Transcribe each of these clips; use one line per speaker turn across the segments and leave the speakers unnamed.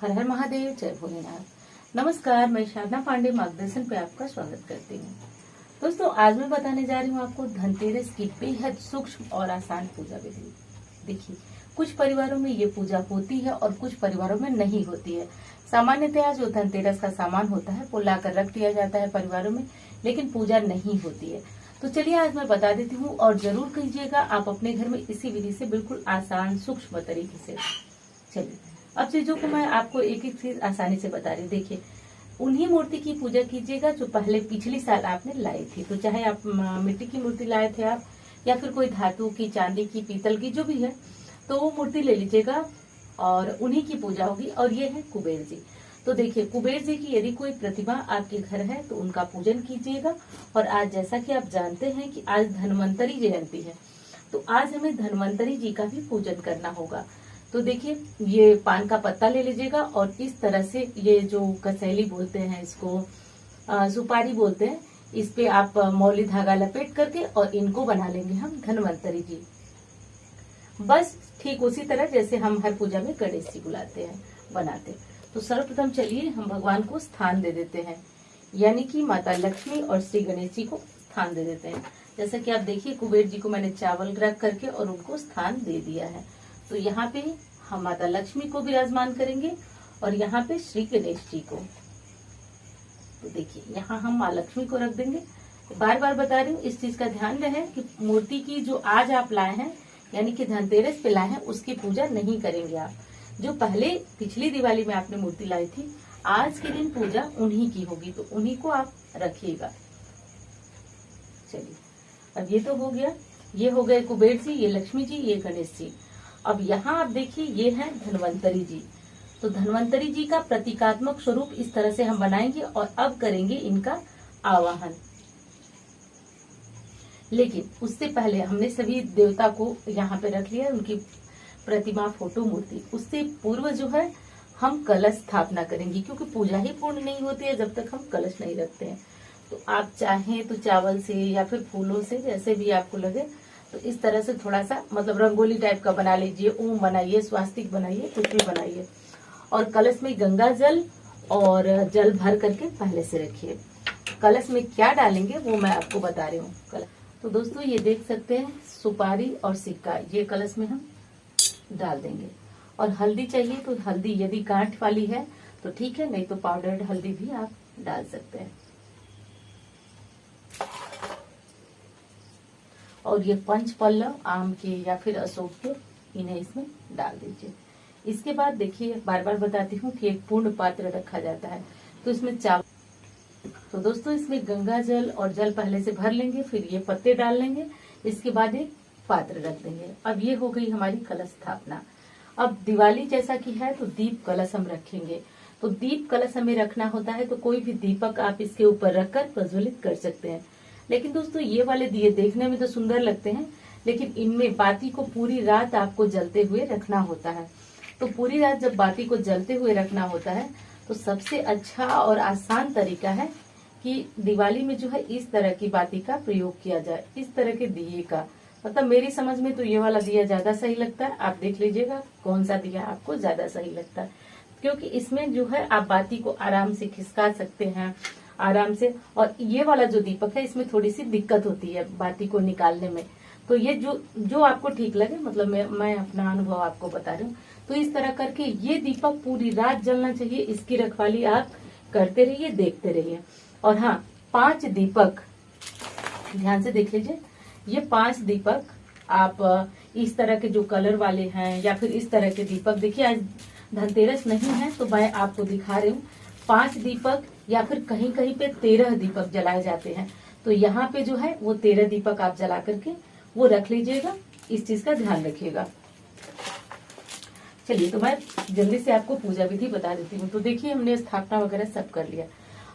हर हर महादेव, जय भोलेनाथ। नमस्कार, मैं साधना पांडे मार्गदर्शन पे आपका स्वागत करती हूँ। दोस्तों, आज मैं बताने जा रही हूँ आपको धनतेरस की बेहद सूक्ष्म और आसान पूजा विधि। देखिए, कुछ परिवारों में ये पूजा होती है और कुछ परिवारों में नहीं होती है। सामान्यतः जो धनतेरस का सामान होता है वो लाकर रख दिया जाता है परिवारों में, लेकिन पूजा नहीं होती है। तो चलिए आज मैं बता देती हूँ और जरूर कीजिएगा आप अपने घर में इसी विधि से बिल्कुल आसान सूक्ष्म तरीके से। चलिए अब चीजों को मैं आपको एक एक चीज आसानी से बता रही। देखिए, उन्हीं मूर्ति की पूजा कीजिएगा जो पहले पिछली साल आपने लाई थी। तो चाहे आप मिट्टी की मूर्ति लाए थे आप, या फिर कोई धातु की, चांदी की, पीतल की, जो भी है, तो वो मूर्ति ले लीजिएगा और उन्हीं की पूजा होगी। और ये है कुबेर जी। तो देखिए, कुबेर जी की यदि कोई प्रतिमा आपके घर है तो उनका पूजन कीजिएगा। और आज जैसा कि आप जानते हैं कि आज धन्वंतरी जयंती है, तो आज हमें धन्वंतरी जी का भी पूजन करना होगा। तो देखिए, ये पान का पत्ता ले लीजिएगा और इस तरह से, ये जो कसैली बोलते हैं इसको, सुपारी बोलते हैं, इस पे आप मौली धागा लपेट करके और इनको बना लेंगे हम धन्वंतरी जी। बस ठीक उसी तरह जैसे हम हर पूजा में गणेश जी बुलाते हैं, बनाते। तो सर्वप्रथम चलिए हम भगवान को स्थान दे देते हैं, यानी कि माता लक्ष्मी और श्री गणेश जी को स्थान दे देते हैं। जैसा कि आप देखिए, कुबेर जी को मैंने चावल रख करके और उनको स्थान दे दिया है। तो यहाँ पे हम माता लक्ष्मी को विराजमान करेंगे और यहाँ पे श्री गणेश जी को। तो देखिए, यहाँ हम माँ लक्ष्मी को रख देंगे। बार बार बता रही हूँ, इस चीज का ध्यान रहे कि मूर्ति की जो आज आप लाए हैं, यानी कि धनतेरस पे लाए हैं, उसकी पूजा नहीं करेंगे आप। जो पहले पिछली दिवाली में आपने मूर्ति लाई थी, आज के दिन पूजा उन्हीं की होगी, तो उन्हीं को आप रखिएगा। चलिए, अब ये तो हो गया, ये हो गए कुबेर जी, ये लक्ष्मी जी, ये गणेश जी। अब यहाँ आप देखिए, ये है धन्वंतरी जी। तो धन्वंतरी जी का प्रतीकात्मक स्वरूप इस तरह से हम बनाएंगे और अब करेंगे इनका आवाहन। लेकिन उससे पहले हमने सभी देवता को यहाँ पे रख लिया, उनकी प्रतिमा, फोटो, मूर्ति। उससे पूर्व जो है हम कलश स्थापना करेंगे, क्योंकि पूजा ही पूर्ण नहीं होती है जब तक हम कलश नहीं रखते हैं। तो आप चाहें तो चावल से या फिर फूलों से, जैसे भी आपको लगे, तो इस तरह से थोड़ा सा मतलब रंगोली टाइप का बना लीजिए, ओम बनाइए, स्वास्तिक बनाइए, कुछ भी बनाइए। और कलश में गंगा जल और जल भर करके पहले से रखिए। कलश में क्या डालेंगे वो मैं आपको बता रही हूँ। तो दोस्तों, ये देख सकते हैं, सुपारी और सिक्का ये कलश में हम डाल देंगे। और हल्दी चाहिए तो हल्दी, यदि गांठ वाली है तो ठीक है, नहीं तो पाउडर्ड हल्दी भी आप डाल सकते हैं। और ये पंच पल्लव आम के या फिर अशोक के, इन्हें इसमें डाल दीजिए। इसके बाद देखिए, बार बार बताती हूँ कि एक पूर्ण पात्र रखा जाता है, तो इसमें चावल। तो दोस्तों, इसमें गंगा जल और जल पहले से भर लेंगे, फिर ये पत्ते डाल लेंगे, इसके बाद एक पात्र रख देंगे। अब ये हो गई हमारी कलश स्थापना। अब दिवाली जैसा कि है तो दीप कलश हम रखेंगे। तो दीप कलश हमें रखना होता है, तो कोई भी दीपक आप इसके ऊपर रखकर प्रज्वलित कर सकते हैं। लेकिन दोस्तों, ये वाले दिए देखने में तो सुंदर लगते हैं, लेकिन इनमें बाती को पूरी रात आपको जलते हुए रखना होता है। तो पूरी रात जब बाती को जलते हुए रखना होता है, तो सबसे अच्छा और आसान तरीका है कि दिवाली में जो है इस तरह की बाती का प्रयोग किया जाए, इस तरह के दिए का। मतलब मेरी समझ में तो ये वाला दिया ज्यादा सही लगता है। आप देख लीजिएगा कौन सा दिया आपको ज्यादा सही लगता है, क्योंकि इसमें जो है आप बाती को आराम से खिसका सकते हैं, आराम से। और ये वाला जो दीपक है, इसमें थोड़ी सी दिक्कत होती है बाती को निकालने में। तो ये जो आपको ठीक लगे, मतलब मैं अपना अनुभव आपको बता रही हूँ। तो इस तरह करके ये दीपक पूरी रात जलना चाहिए, इसकी रखवाली आप करते रहिए, देखते रहिए। और हाँ, 5 दीपक ध्यान से देख लीजिए, ये 5 दीपक आप इस तरह के जो कलर वाले हैं या फिर इस तरह के दीपक, देखिए आज धनतेरस नहीं है तो मैं आपको दिखा रही हूँ। 5 दीपक या फिर कहीं कहीं पे 13 दीपक जलाए जाते हैं। तो यहाँ पे जो है वो 13 दीपक आप जला करके वो रख लीजिएगा, इस चीज का ध्यान रखिएगा। चलिए, तो मैं जल्दी से आपको पूजा विधि बता देती हूँ। तो देखिए, हमने स्थापना वगैरह सब कर लिया।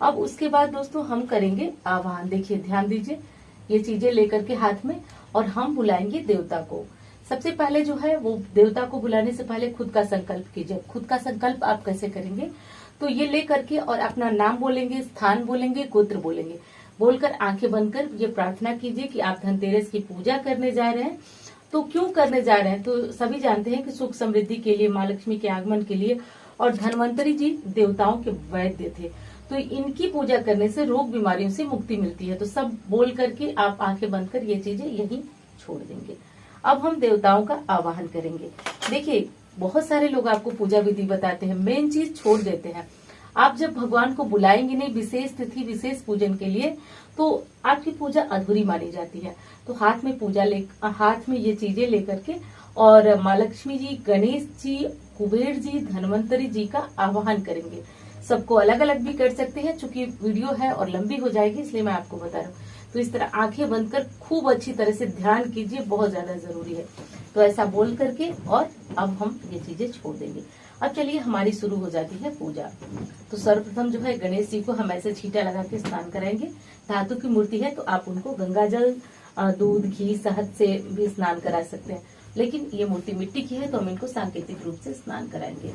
अब उसके बाद दोस्तों हम करेंगे आवाहन। देखिए, ध्यान दीजिए, ये चीजें लेकर के हाथ में, और हम बुलाएंगे देवता को। सबसे पहले जो है वो देवता को बुलाने से पहले खुद का संकल्प कीजिए। खुद का संकल्प आप कैसे करेंगे, तो ये ले करके और अपना नाम बोलेंगे, स्थान बोलेंगे, गोत्र बोलेंगे। बोलकर आंखें बंद कर ये प्रार्थना कीजिए कि आप धनतेरस की पूजा करने जा रहे हैं। तो क्यों करने जा रहे हैं, तो सभी जानते हैं कि सुख समृद्धि के लिए, माँ लक्ष्मी के आगमन के लिए और धन्वंतरी जी देवताओं के वैद्य थे, तो इनकी पूजा करने से रोग बीमारियों से मुक्ति मिलती है। तो सब बोल करके आप आंखें बंद कर ये चीजें यहीं छोड़ देंगे। अब हम देवताओं का आवाहन करेंगे। देखिए बहुत सारे लोग आपको पूजा विधि बताते हैं, मेन चीज छोड़ देते हैं। आप जब भगवान को बुलाएंगे नहीं विशेष तिथि विशेष पूजन के लिए, तो आपकी पूजा अधूरी मानी जाती है। तो हाथ में ये चीजें लेकर के और माँ लक्ष्मी जी, गणेश जी, कुबेर जी, धन्वंतरी जी का आवाहन करेंगे। सबको अलग अलग भी कर सकते हैं, चूंकि वीडियो है और लंबी हो जाएगी इसलिए मैं आपको बता रहा हूँ। तो इस तरह आंखें बंद कर खूब अच्छी तरह से ध्यान कीजिए, बहुत ज्यादा जरूरी है। तो ऐसा बोल करके और अब हम ये चीजें छोड़ देंगे। अब चलिए हमारी शुरू हो जाती है पूजा। तो सर्वप्रथम जो है गणेश जी को हम ऐसे छींटा लगा के स्नान कराएंगे। धातु की मूर्ति है तो आप उनको गंगा जल, दूध, घी, शहद से भी स्नान करा सकते हैं, लेकिन ये मूर्ति मिट्टी की है तो हम इनको सांकेतिक रूप से स्नान कराएंगे।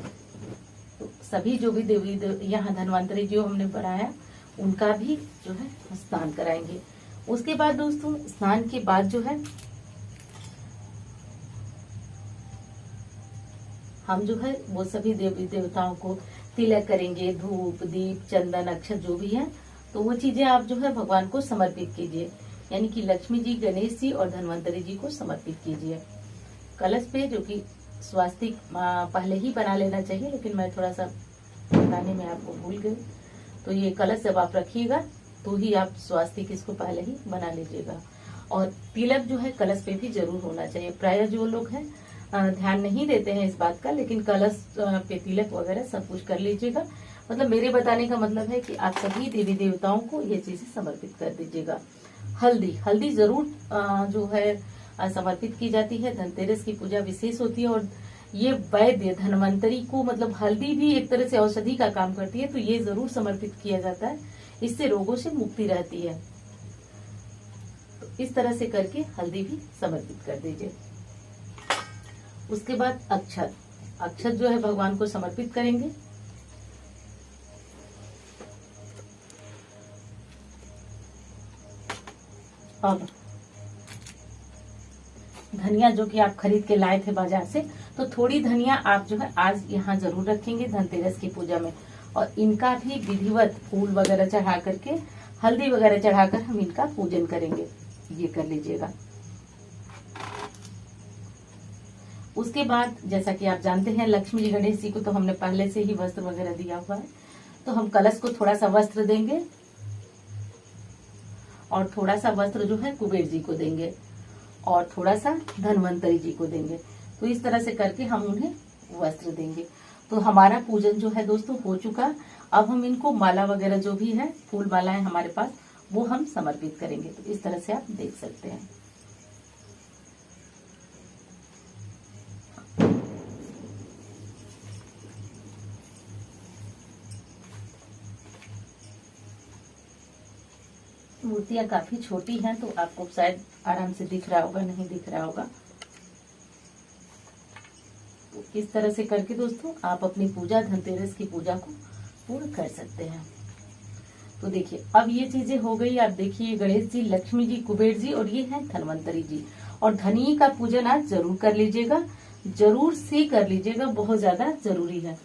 तो सभी जो भी देवी यहाँ धन्वंतरी जो हमने बनाया उनका भी जो है स्नान कराएंगे। उसके बाद दोस्तों स्नान के बाद जो है हम जो है वो सभी देवी देवताओं को तिलक करेंगे, धूप, दीप, चंदन, अक्षत जो भी है तो वो चीजें आप जो है भगवान को समर्पित कीजिए, यानी कि लक्ष्मी जी, गणेश जी और धन्वंतरी जी को समर्पित कीजिए। कलश पे जो कि स्वास्तिक पहले ही बना लेना चाहिए, लेकिन मैं थोड़ा सा बताने में आपको भूल गई। तो ये कलश जब आप रखिएगा तो ही आप स्वास्तिक इसको पहले ही बना लीजिएगा। और तिलक जो है कलश पे भी जरूर होना चाहिए। प्राय जो लोग हैं ध्यान नहीं देते हैं इस बात का, लेकिन कलश पे तिलक वगैरह सब कुछ कर लीजिएगा। मतलब मेरे बताने का मतलब है कि आप सभी देवी देवताओं को ये चीजें समर्पित कर दीजिएगा। हल्दी जरूर जो है समर्पित की जाती है। धनतेरस की पूजा विशेष होती है और ये वैद्य धन्वंतरी को मतलब हल्दी भी एक तरह से औषधि का काम करती है, तो ये जरूर समर्पित किया जाता है, इससे रोगों से मुक्ति रहती है। तो इस तरह से करके हल्दी भी समर्पित कर दीजिए। उसके बाद अक्षत जो है भगवान को समर्पित करेंगे। अब धनिया जो कि आप खरीद के लाए थे बाजार से, तो थोड़ी धनिया आप जो है आज यहाँ जरूर रखेंगे धनतेरस की पूजा में, और इनका भी विधिवत फूल वगैरह चढ़ा करके, हल्दी वगैरह चढ़ाकर हम इनका पूजन करेंगे। ये कर लीजिएगा। उसके बाद जैसा कि आप जानते हैं लक्ष्मी जी, गणेश जी को तो हमने पहले से ही वस्त्र वगैरह दिया हुआ है, तो हम कलश को थोड़ा सा वस्त्र देंगे और थोड़ा सा वस्त्र जो है कुबेर जी को देंगे और थोड़ा सा धन्वंतरी जी को देंगे। तो इस तरह से करके हम उन्हें वस्त्र देंगे। तो हमारा पूजन जो है दोस्तों हो चुका। अब हम इनको माला वगैरह जो भी है, फूल मालाएं हमारे पास, वो हम समर्पित करेंगे। तो इस तरह से आप देख सकते हैं। मूर्तियां काफी छोटी हैं तो आपको शायद आराम से दिख रहा होगा, नहीं दिख रहा होगा। तो इस तरह से करके दोस्तों आप अपनी पूजा, धनतेरस की पूजा को पूर्ण कर सकते हैं। तो देखिए अब ये चीजें हो गई। आप देखिए गणेश जी, लक्ष्मी जी, कुबेर जी और ये है धन्वंतरी जी। और धनी का पूजन आज जरूर कर लीजिएगा, जरूर से कर लीजिएगा, बहुत ज्यादा जरूरी है।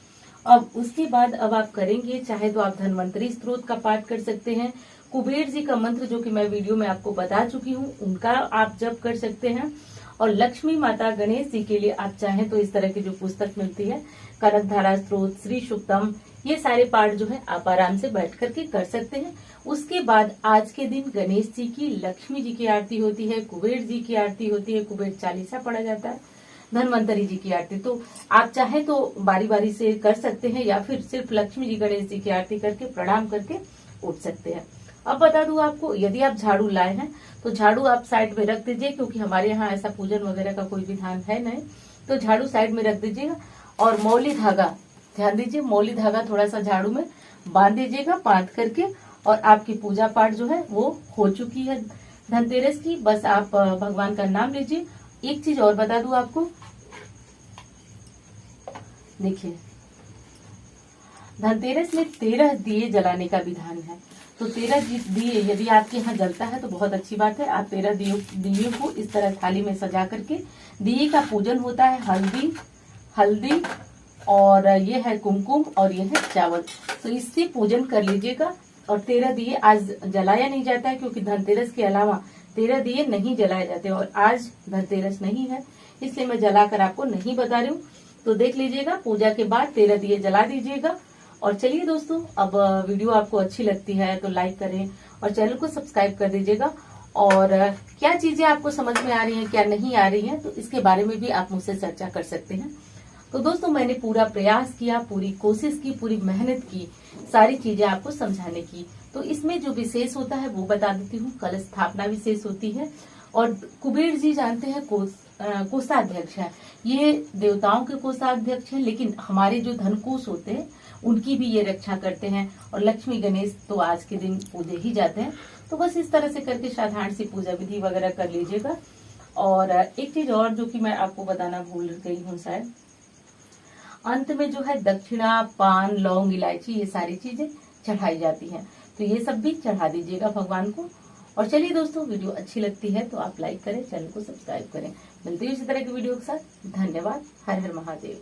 अब उसके बाद अब आप करेंगे, चाहे तो आप धन्वंतरी स्त्रोत का पाठ कर सकते हैं, कुबेर जी का मंत्र जो कि मैं वीडियो में आपको बता चुकी हूँ उनका आप जप कर सकते हैं, और लक्ष्मी माता, गणेश जी के लिए आप चाहें तो इस तरह की जो पुस्तक मिलती है, कनकधारा स्त्रोत, श्री सुक्तम, ये सारे पाठ जो है आप आराम से बैठ करके कर सकते हैं। उसके बाद आज के दिन गणेश जी की, लक्ष्मी जी की आरती होती है, कुबेर जी की आरती होती है, कुबेर चालीसा पढ़ा जाता है, धन्वंतरी जी की आरती। तो आप चाहे तो बारी बारी से कर सकते हैं या फिर सिर्फ लक्ष्मी जी, गणेश जी की आरती करके प्रणाम करके उठ सकते हैं। अब बता दूं आपको, यदि आप झाड़ू लाए हैं तो झाड़ू आप साइड में रख दीजिए, क्योंकि हमारे यहाँ ऐसा पूजन वगैरह का कोई विधान है नहीं, तो झाड़ू साइड में रख दीजिएगा। और मौली धागा, ध्यान दीजिए, मौली धागा थोड़ा सा झाड़ू में बांध दीजिएगा, बांध करके, और आपकी पूजा पाठ जो है वो हो चुकी है धनतेरस की। बस आप भगवान का नाम लीजिए। एक चीज और बता दूं आपको, देखिए धनतेरस में 13 दिए जलाने का विधान है। तो 13 दिए यदि आपके यहाँ जलता है तो बहुत अच्छी बात है। आप 13 दिए को इस तरह थाली में सजा करके, दिए का पूजन होता है हल्दी, और ये है कुमकुम और ये है चावल। तो इससे पूजन कर लीजिएगा। और 13 दिए आज जलाया नहीं जाता है, क्योंकि धनतेरस के अलावा 13 दिए नहीं जलाए जाते, और आज धनतेरस नहीं है, इसलिए मैं जलाकर आपको नहीं बता रही हूँ। तो देख लीजिएगा, पूजा के बाद 13 दिए जला दीजिएगा। और चलिए दोस्तों, अब वीडियो आपको अच्छी लगती है तो लाइक करें और चैनल को सब्सक्राइब कर दीजिएगा। और क्या चीजें आपको समझ में आ रही हैं, क्या नहीं आ रही हैं, तो इसके बारे में भी आप मुझसे चर्चा कर सकते हैं। तो दोस्तों, मैंने पूरा प्रयास किया, पूरी कोशिश की, पूरी मेहनत की सारी चीजें आपको समझाने की। तो इसमें जो विशेष होता है वो बता देती हूँ। कलश स्थापना विशेष होती है। और कुबेर जी जानते हैं कोषाध्यक्ष है, ये देवताओं के कोषाध्यक्ष हैं, लेकिन हमारे जो धनकोष होते हैं उनकी भी ये रक्षा करते हैं। और लक्ष्मी गणेश तो आज के दिन पूजे ही जाते हैं। तो बस इस तरह से करके साधारण सी पूजा विधि वगैरह कर लीजिएगा। और एक चीज और जो कि मैं आपको बताना भूल गई हूँ शायद, अंत में जो है दक्षिणा, पान, लौंग, इलायची, ये सारी चीजें चढ़ाई जाती हैं। तो ये सब भी चढ़ा दीजिएगा भगवान को। और चलिए दोस्तों, वीडियो अच्छी लगती है तो आप लाइक करें, चैनल को सब्सक्राइब करें। मिलते हैं इसी तरह की वीडियो के साथ। धन्यवाद। हर हर महादेव।